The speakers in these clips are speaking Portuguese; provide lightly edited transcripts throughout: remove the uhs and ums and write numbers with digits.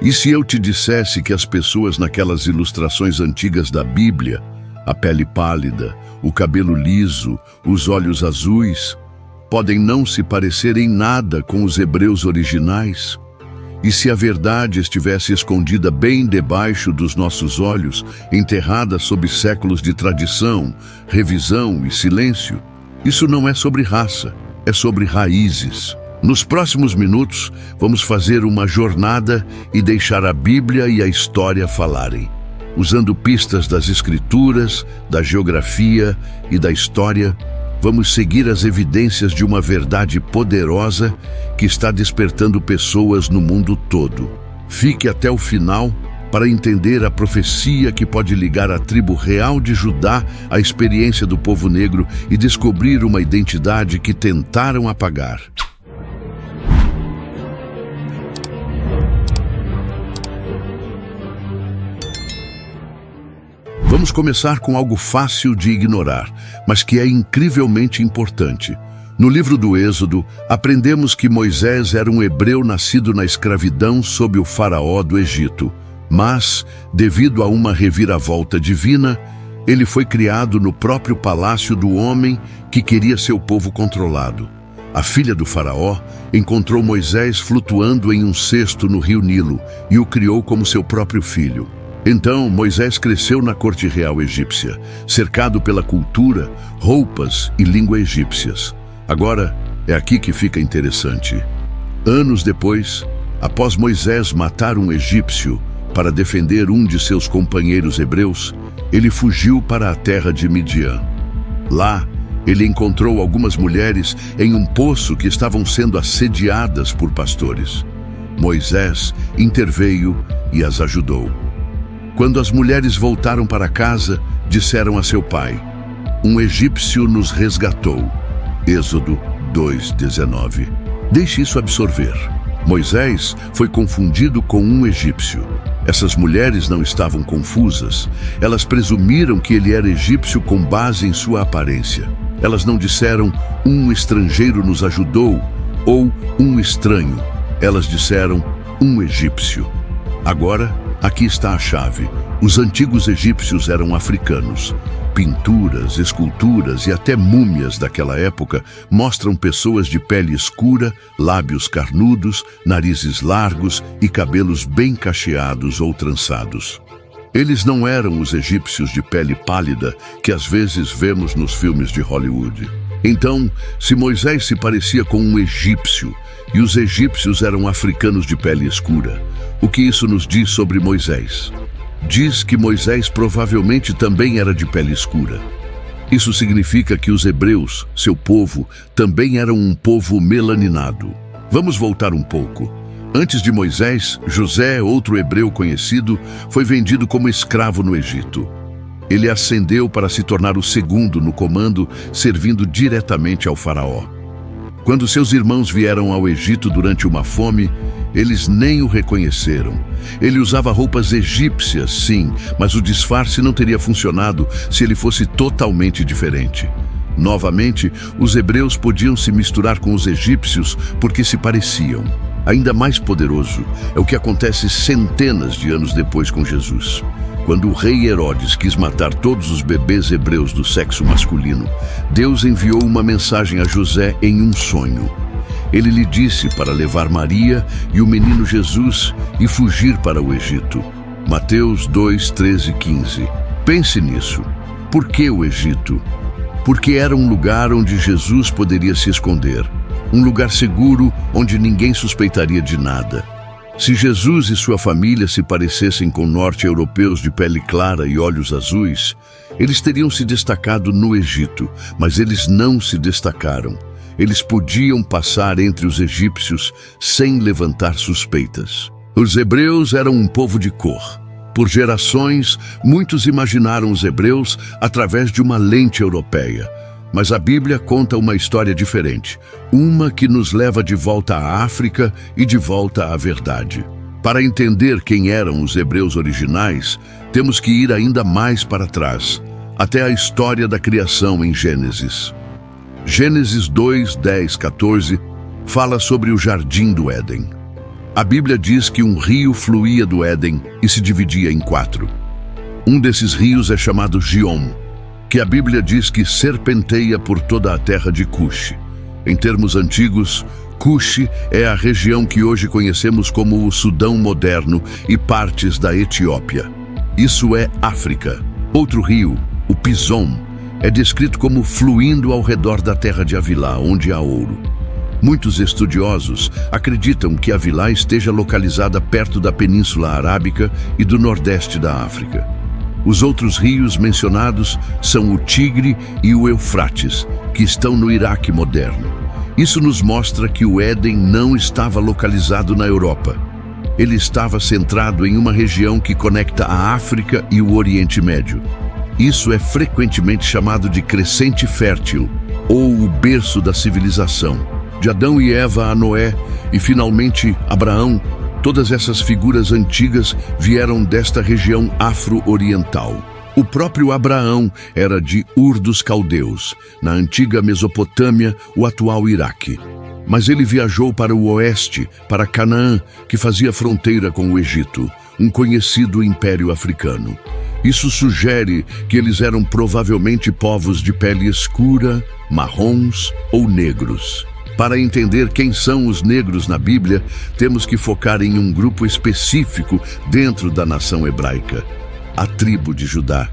E se eu te dissesse que as pessoas naquelas ilustrações antigas da Bíblia, a pele pálida, o cabelo liso, os olhos azuis, podem não se parecer em nada com os hebreus originais? E se a verdade estivesse escondida bem debaixo dos nossos olhos, enterrada sob séculos de tradição, revisão e silêncio? Isso não é sobre raça, é sobre raízes. Nos próximos minutos, vamos fazer uma jornada e deixar a Bíblia e a história falarem. Usando pistas das Escrituras, da geografia e da história, vamos seguir as evidências de uma verdade poderosa que está despertando pessoas no mundo todo. Fique até o final para entender a profecia que pode ligar a tribo real de Judá à experiência do povo negro e descobrir uma identidade que tentaram apagar. Vamos começar com algo fácil de ignorar, mas que é incrivelmente importante. No livro do Êxodo, aprendemos que Moisés era um hebreu nascido na escravidão sob o faraó do Egito. Mas, devido a uma reviravolta divina, ele foi criado no próprio palácio do homem que queria seu povo controlado. A filha do faraó encontrou Moisés flutuando em um cesto no rio Nilo e o criou como seu próprio filho. Então, Moisés cresceu na corte real egípcia, cercado pela cultura, roupas e língua egípcias. Agora, é aqui que fica interessante. Anos depois, após Moisés matar um egípcio para defender um de seus companheiros hebreus, ele fugiu para a terra de Midian. Lá, ele encontrou algumas mulheres em um poço que estavam sendo assediadas por pastores. Moisés interveio e as ajudou. Quando as mulheres voltaram para casa, disseram a seu pai: "Um egípcio nos resgatou." Êxodo 2:19. Deixe isso absorver. Moisés foi confundido com um egípcio. Essas mulheres não estavam confusas. Elas presumiram que ele era egípcio com base em sua aparência. Elas não disseram: "Um estrangeiro nos ajudou" ou "um estranho". Elas disseram: "Um egípcio." Agora, aqui está a chave. Os antigos egípcios eram africanos. Pinturas, esculturas e até múmias daquela época mostram pessoas de pele escura, lábios carnudos, narizes largos e cabelos bem cacheados ou trançados. Eles não eram os egípcios de pele pálida que às vezes vemos nos filmes de Hollywood. Então, se Moisés se parecia com um egípcio e os egípcios eram africanos de pele escura, o que isso nos diz sobre Moisés? Diz que Moisés provavelmente também era de pele escura. Isso significa que os hebreus, seu povo, também eram um povo melaninado. Vamos voltar um pouco. Antes de Moisés, José, outro hebreu conhecido, foi vendido como escravo no Egito. Ele ascendeu para se tornar o segundo no comando, servindo diretamente ao faraó. Quando seus irmãos vieram ao Egito durante uma fome, eles nem o reconheceram. Ele usava roupas egípcias, sim, mas o disfarce não teria funcionado se ele fosse totalmente diferente. Novamente, os hebreus podiam se misturar com os egípcios porque se pareciam. Ainda mais poderoso é o que acontece centenas de anos depois com Jesus. Quando o rei Herodes quis matar todos os bebês hebreus do sexo masculino, Deus enviou uma mensagem a José em um sonho. Ele lhe disse para levar Maria e o menino Jesus e fugir para o Egito. Mateus 2:13-15. Pense nisso. Por que o Egito? Porque era um lugar onde Jesus poderia se esconder. Um lugar seguro onde ninguém suspeitaria de nada. Se Jesus e sua família se parecessem com norte-europeus de pele clara e olhos azuis, eles teriam se destacado no Egito, mas eles não se destacaram. Eles podiam passar entre os egípcios sem levantar suspeitas. Os hebreus eram um povo de cor. Por gerações, muitos imaginaram os hebreus através de uma lente europeia. Mas a Bíblia conta uma história diferente, uma que nos leva de volta à África e de volta à verdade. Para entender quem eram os hebreus originais, temos que ir ainda mais para trás, até a história da criação em Gênesis. Gênesis 2:10-14 fala sobre o Jardim do Éden. A Bíblia diz que um rio fluía do Éden e se dividia em 4. Um desses rios é chamado Gihon, que a Bíblia diz que serpenteia por toda a terra de Cush. Em termos antigos, Cush é a região que hoje conhecemos como o Sudão moderno e partes da Etiópia. Isso é África. Outro rio, o Pison, é descrito como fluindo ao redor da terra de Havilá, onde há ouro. Muitos estudiosos acreditam que Havilá esteja localizada perto da Península Arábica e do nordeste da África. Os outros rios mencionados são o Tigre e o Eufrates, que estão no Iraque moderno. Isso nos mostra que o Éden não estava localizado na Europa. Ele estava centrado em uma região que conecta a África e o Oriente Médio. Isso é frequentemente chamado de crescente fértil, ou o berço da civilização. De Adão e Eva a Noé e finalmente Abraão, todas essas figuras antigas vieram desta região afro-oriental. O próprio Abraão era de Ur dos Caldeus, na antiga Mesopotâmia, o atual Iraque. Mas ele viajou para o oeste, para Canaã, que fazia fronteira com o Egito, um conhecido império africano. Isso sugere que eles eram provavelmente povos de pele escura, marrons ou negros. Para entender quem são os negros na Bíblia, temos que focar em um grupo específico dentro da nação hebraica, a tribo de Judá.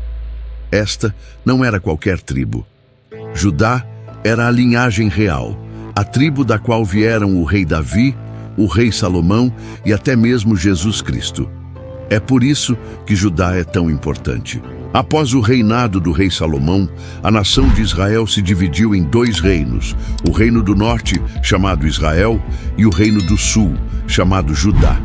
Esta não era qualquer tribo. Judá era a linhagem real, a tribo da qual vieram o rei Davi, o rei Salomão e até mesmo Jesus Cristo. É por isso que Judá é tão importante. Após o reinado do rei Salomão, a nação de Israel se dividiu em 2 reinos, o reino do norte, chamado Israel, e o reino do sul, chamado Judá.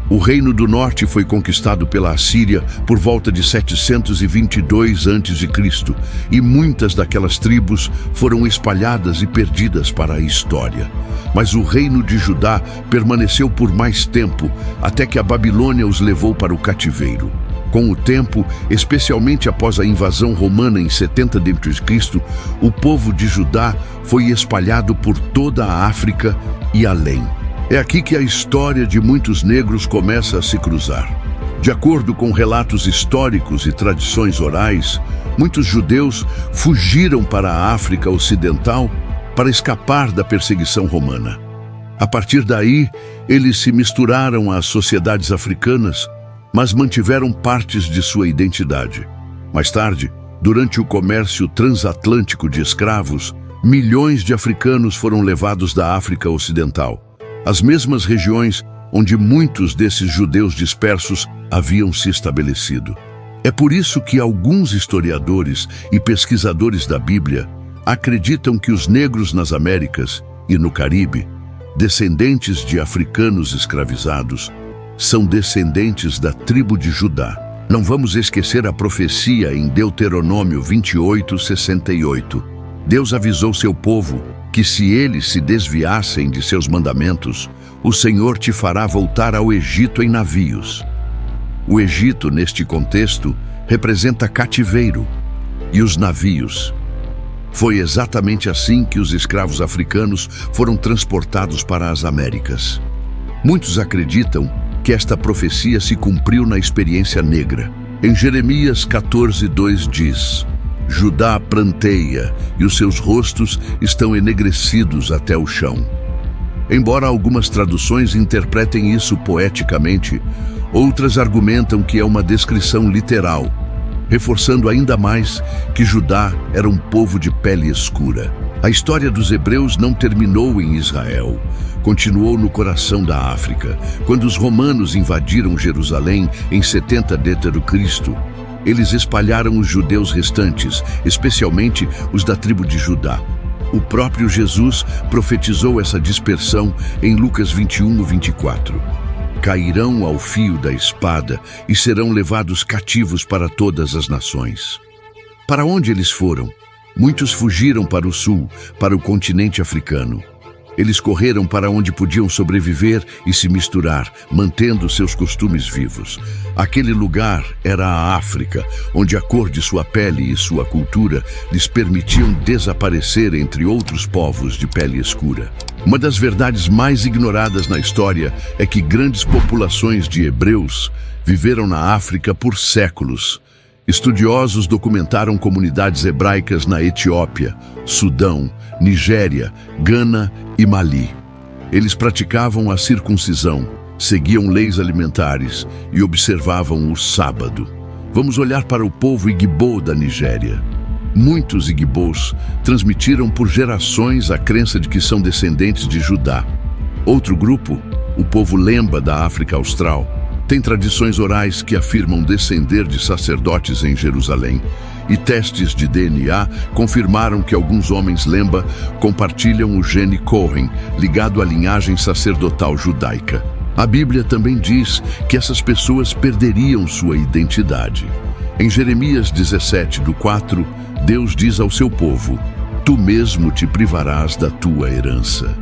O reino do norte foi conquistado pela Assíria por volta de 722 a.C., e muitas daquelas tribos foram espalhadas e perdidas para a história. Mas o reino de Judá permaneceu por mais tempo, até que a Babilônia os levou para o cativeiro. Com o tempo, especialmente após a invasão romana em 70 d.C., o povo de Judá foi espalhado por toda a África e além. É aqui que a história de muitos negros começa a se cruzar. De acordo com relatos históricos e tradições orais, muitos judeus fugiram para a África Ocidental para escapar da perseguição romana. A partir daí, eles se misturaram às sociedades africanas, mas mantiveram partes de sua identidade. Mais tarde, durante o comércio transatlântico de escravos, milhões de africanos foram levados da África Ocidental, as mesmas regiões onde muitos desses judeus dispersos haviam se estabelecido. É por isso que alguns historiadores e pesquisadores da Bíblia acreditam que os negros nas Américas e no Caribe, descendentes de africanos escravizados, são descendentes da tribo de Judá. Não vamos esquecer a profecia em Deuteronômio 28:68. Deus avisou seu povo que se eles se desviassem de seus mandamentos, o Senhor te fará voltar ao Egito em navios. O Egito, neste contexto, representa cativeiro, e os navios. Foi exatamente assim que os escravos africanos foram transportados para as Américas. Muitos acreditam que esta profecia se cumpriu na experiência negra. Em Jeremias 14:2 diz: Judá pranteia e os seus rostos estão enegrecidos até o chão. Embora algumas traduções interpretem isso poeticamente, outras argumentam que é uma descrição literal, reforçando ainda mais que Judá era um povo de pele escura. A história dos hebreus não terminou em Israel. Continuou no coração da África. Quando os romanos invadiram Jerusalém em 70 d.C., eles espalharam os judeus restantes, especialmente os da tribo de Judá. O próprio Jesus profetizou essa dispersão em Lucas 21:24. Cairão ao fio da espada e serão levados cativos para todas as nações. Para onde eles foram? Muitos fugiram para o sul, para o continente africano. Eles correram para onde podiam sobreviver e se misturar, mantendo seus costumes vivos. Aquele lugar era a África, onde a cor de sua pele e sua cultura lhes permitiam desaparecer entre outros povos de pele escura. Uma das verdades mais ignoradas na história é que grandes populações de hebreus viveram na África por séculos. Estudiosos documentaram comunidades hebraicas na Etiópia, Sudão, Nigéria, Gana e Mali. Eles praticavam a circuncisão, seguiam leis alimentares e observavam o sábado. Vamos olhar para o povo Igbo da Nigéria. Muitos Igbos transmitiram por gerações a crença de que são descendentes de Judá. Outro grupo, o povo Lemba da África Austral, tem tradições orais que afirmam descender de sacerdotes em Jerusalém, e testes de DNA confirmaram que alguns homens Lemba compartilham o gene Cohen, ligado à linhagem sacerdotal judaica. A Bíblia também diz que essas pessoas perderiam sua identidade. Em Jeremias 17:4, Deus diz ao seu povo: "Tu mesmo te privarás da tua herança."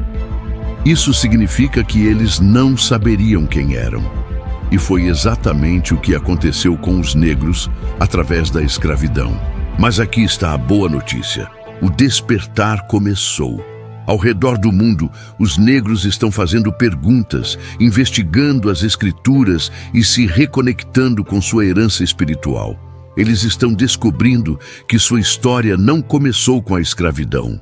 Isso significa que eles não saberiam quem eram. E foi exatamente o que aconteceu com os negros através da escravidão. Mas aqui está a boa notícia. O despertar começou. Ao redor do mundo, os negros estão fazendo perguntas, investigando as escrituras e se reconectando com sua herança espiritual. Eles estão descobrindo que sua história não começou com a escravidão.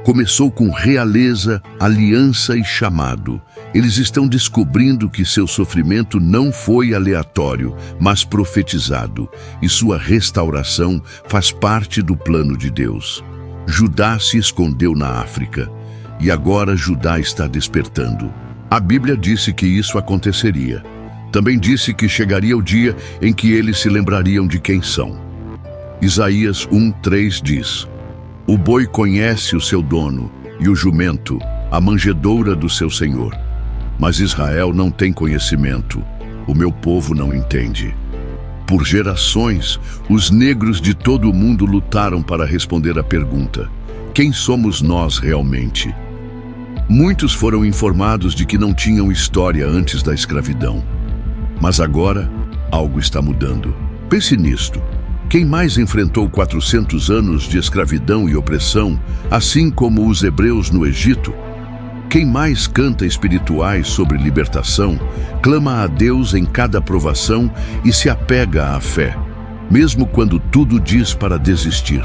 Começou com realeza, aliança e chamado. Eles estão descobrindo que seu sofrimento não foi aleatório, mas profetizado, e sua restauração faz parte do plano de Deus. Judá se escondeu na África, e agora Judá está despertando. A Bíblia disse que isso aconteceria. Também disse que chegaria o dia em que eles se lembrariam de quem são. Isaías 1:3 diz: "O boi conhece o seu dono, e o jumento, a manjedoura do seu senhor. Mas Israel não tem conhecimento, o meu povo não entende." Por gerações, os negros de todo o mundo lutaram para responder à pergunta: quem somos nós realmente? Muitos foram informados de que não tinham história antes da escravidão. Mas agora, algo está mudando. Pense nisto. Quem mais enfrentou 400 anos de escravidão e opressão, assim como os hebreus no Egito? Quem mais canta espirituais sobre libertação, clama a Deus em cada provação e se apega à fé, mesmo quando tudo diz para desistir?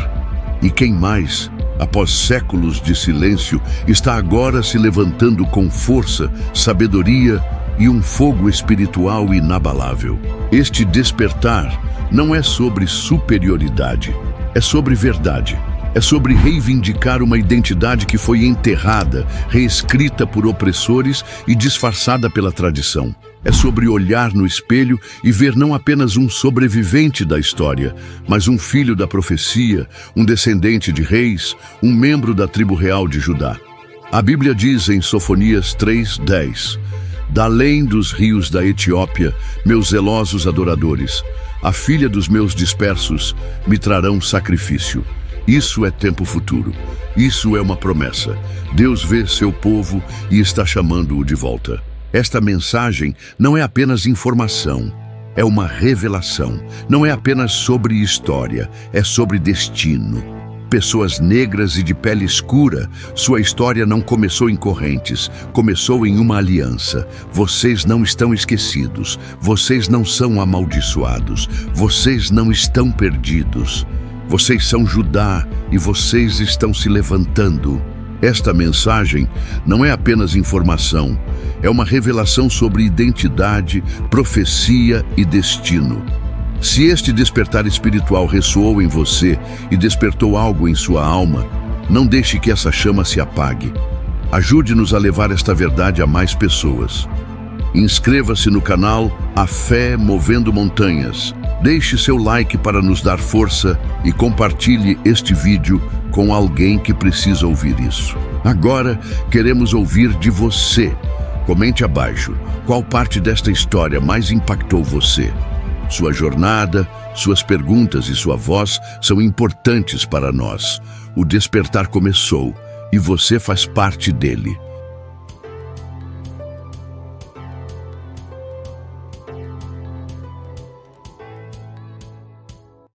E quem mais, após séculos de silêncio, está agora se levantando com força, sabedoria e um fogo espiritual inabalável? Este despertar não é sobre superioridade, é sobre verdade. É sobre reivindicar uma identidade que foi enterrada, reescrita por opressores e disfarçada pela tradição. É sobre olhar no espelho e ver não apenas um sobrevivente da história, mas um filho da profecia, um descendente de reis, um membro da tribo real de Judá. A Bíblia diz em Sofonias 3:10: "D'além dos rios da Etiópia, meus zelosos adoradores, a filha dos meus dispersos, me trarão sacrifício." Isso é tempo futuro. Isso é uma promessa. Deus vê seu povo e está chamando-o de volta. Esta mensagem não é apenas informação, é uma revelação. Não é apenas sobre história, é sobre destino. Pessoas negras e de pele escura, sua história não começou em correntes, começou em uma aliança. Vocês não estão esquecidos, vocês não são amaldiçoados, vocês não estão perdidos. Vocês são Judá e vocês estão se levantando. Esta mensagem não é apenas informação, é uma revelação sobre identidade, profecia e destino. Se este despertar espiritual ressoou em você e despertou algo em sua alma, não deixe que essa chama se apague. Ajude-nos a levar esta verdade a mais pessoas. Inscreva-se no canal A Fé Movendo Montanhas. Deixe seu like para nos dar força e compartilhe este vídeo com alguém que precisa ouvir isso. Agora, queremos ouvir de você. Comente abaixo qual parte desta história mais impactou você. Sua jornada, suas perguntas e sua voz são importantes para nós. O despertar começou e você faz parte dele.